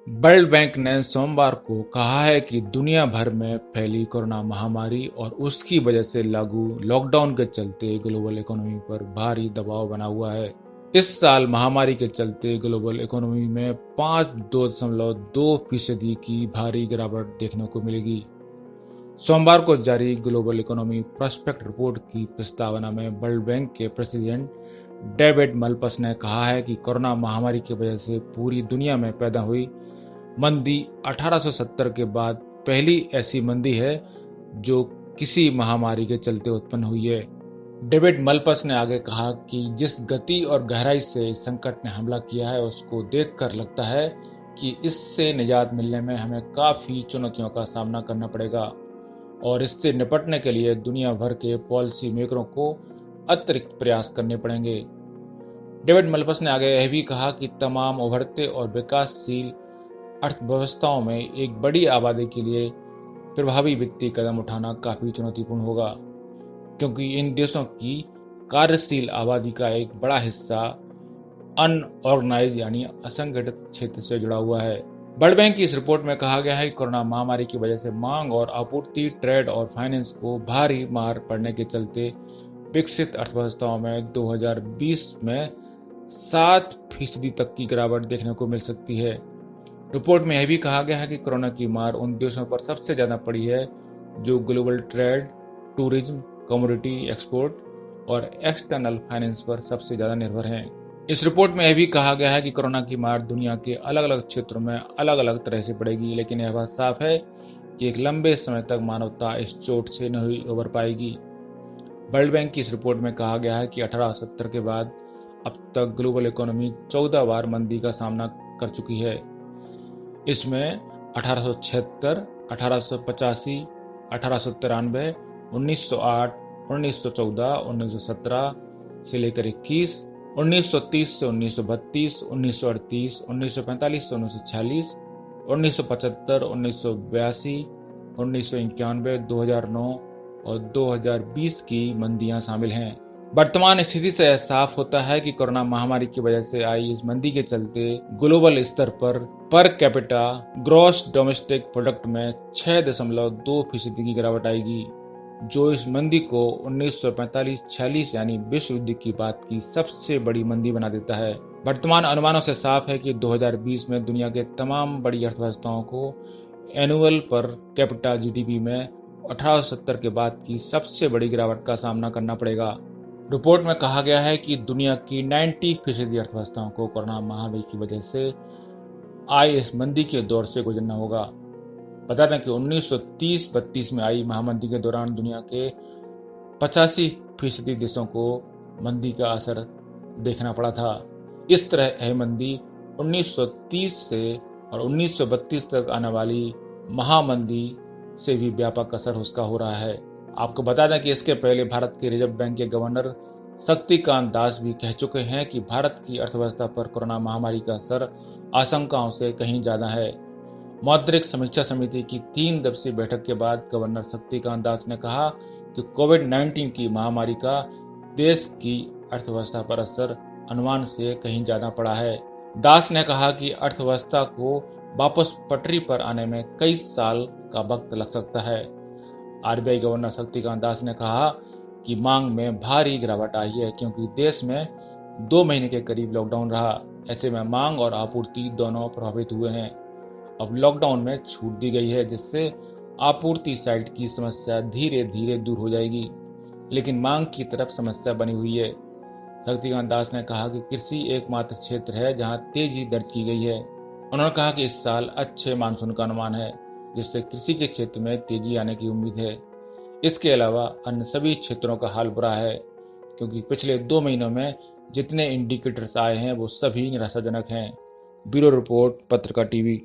World bank ने सोमवार को कहा है कि दुनिया भर में फैली कोरोना महामारी और उसकी वजह से लागू लॉकडाउन के चलते ग्लोबल इकोनॉमी पर भारी दबाव बना हुआ है। इस साल महामारी के चलते ग्लोबल इकोनॉमी में 5.2% की भारी गिरावट देखने को मिलेगी। सोमवार को जारी ग्लोबल इकोनॉमी प्रोस्पेक्ट रिपोर्ट की प्रस्तावना में वर्ल्ड बैंक के प्रेसिडेंट डेविड मल्पस ने कहा है कि कोरोना महामारी की वजह से पूरी दुनिया में पैदा हुई मंदी 1870 के बाद पहली ऐसी मंदी है जो किसी महामारी के चलते उत्पन्न हुई है। डेविड मल्पस ने आगे कहा कि जिस गति और गहराई से इस संकट ने हमला किया है उसको देखकर लगता है कि इससे निजात मिलने में हमें काफी चुनौतियों का सामना करना पड़ेगा और इससे निपटने के लिए दुनिया भर के पॉलिसी मेकरों को अतिरिक्त प्रयास करने पड़ेंगे। डेविड मल्पस ने आगे यह भी कहा कि तमाम उभरते और विकासशील अर्थव्यवस्थाओं में एक बड़ी आबादी के लिए प्रभावी वित्तीय कदम उठाना काफी चुनौतीपूर्ण होगा, क्योंकि इन देशों की कार्यशील आबादी का एक बड़ा हिस्सा अनऑर्गेनाइज यानी असंगठित क्षेत्र से जुड़ा हुआ है। वर्ल्ड बैंक की इस रिपोर्ट में कहा गया है कि कोरोना महामारी की वजह से मांग और आपूर्ति, ट्रेड और फाइनेंस को भारी मार पड़ने के चलते विकसित अर्थव्यवस्थाओं में 2020 में 7% तक की गिरावट देखने को मिल सकती है। रिपोर्ट में यह भी कहा गया है कि कोरोना की मार उन देशों पर सबसे ज्यादा पड़ी है जो global trade, tourism, commodity export और एक्सटर्नल फाइनेंस पर सबसे ज्यादा निर्भर हैं। इस रिपोर्ट में यह भी कहा गया है कि कोरोना की मार दुनिया के अलग अलग क्षेत्रों में अलग अलग तरह से पड़ेगी, लेकिन यह बात साफ है कि एक लंबे समय तक मानवता इस चोट से नहीं उबर पाएगी। वर्ल्ड बैंक की इस रिपोर्ट में कहा गया है कि 1870 के बाद अब तक ग्लोबल इकोनॉमी 14 बार मंदी का सामना कर चुकी है। इसमें 1876, 1885, 1893, 1908, 1914, 1917 से लेकर 21, 1930 से 1932, 1938, 1945 से 1946, 1975, 1982, 1991, 2009 और 2020 की मंदियां शामिल हैं। वर्तमान स्थिति से यह साफ होता है कि कोरोना महामारी की वजह से आई इस मंदी के चलते ग्लोबल स्तर per capita gross domestic product में 6.2% की गिरावट आएगी, जो इस मंदी को 1945-46 यानी विश्व युद्ध की बात की सबसे बड़ी मंदी बना देता है। वर्तमान अनुमानों से साफ है कि 2020 में दुनिया के तमाम बड़ी अर्थव्यवस्थाओं को एनुअल पर कैपिटा जीडीपी में 1870 के बाद की सबसे बड़ी गिरावट का सामना करना पड़ेगा। रिपोर्ट में कहा गया है कि दुनिया की 90% अर्थव्यवस्थाओं को कोरोना महामारी की वजह से आई इस मंदी के दौर से गुजरना होगा। बता दें कि 1930-32 में आई महामंदी के दौरान दुनिया के 85% देशों को मंदी का असर देखना पड़ा था। इस तरह यह मंदी 1930 से और 1932 तक आने वाली महामंदी से भी व्यापक असर उसका हो रहा है। आपको बता दें कि इसके पहले भारत के रिजर्व बैंक के गवर्नर शक्तिकांत दास भी कह चुके हैं कि भारत की अर्थव्यवस्था पर कोरोना महामारी का असर आशंकाओं से कहीं ज्यादा है। मौद्रिक समीक्षा समिति की 3 दिवसीय बैठक के बाद गवर्नर शक्तिकांत दास ने कहा कि कोविड-19 की महामारी का देश की अर्थव्यवस्था पर असर अनुमान से कहीं ज्यादा पड़ा है। दास ने कहा कि अर्थव्यवस्था को वापस पटरी पर आने में कई साल का वक्त लग सकता है। आरबीआई गवर्नर शक्तिकांत दास ने कहा कि मांग में भारी गिरावट आई है क्योंकि देश में 2 महीने के करीब लॉकडाउन रहा। ऐसे में मांग और आपूर्ति दोनों प्रभावित हुए हैं। अब लॉकडाउन में छूट दी गई है, जिससे आपूर्ति साइड की समस्या धीरे धीरे दूर हो जाएगी, लेकिन मांग की तरफ समस्या बनी हुई है। शक्तिकांत दास ने कहा कि कृषि एकमात्र क्षेत्र है जहां तेजी दर्ज की गई है। उन्होंने कहा कि इस साल अच्छे मानसून का अनुमान है, जिससे कृषि के क्षेत्र में तेजी आने की उम्मीद है। इसके अलावा अन्य सभी क्षेत्रों का हाल बुरा है, क्योंकि पिछले 2 महीनों में जितने इंडिकेटर्स आए हैं वो सभी निराशाजनक हैं। ब्यूरो रिपोर्ट, पत्रकार टीवी।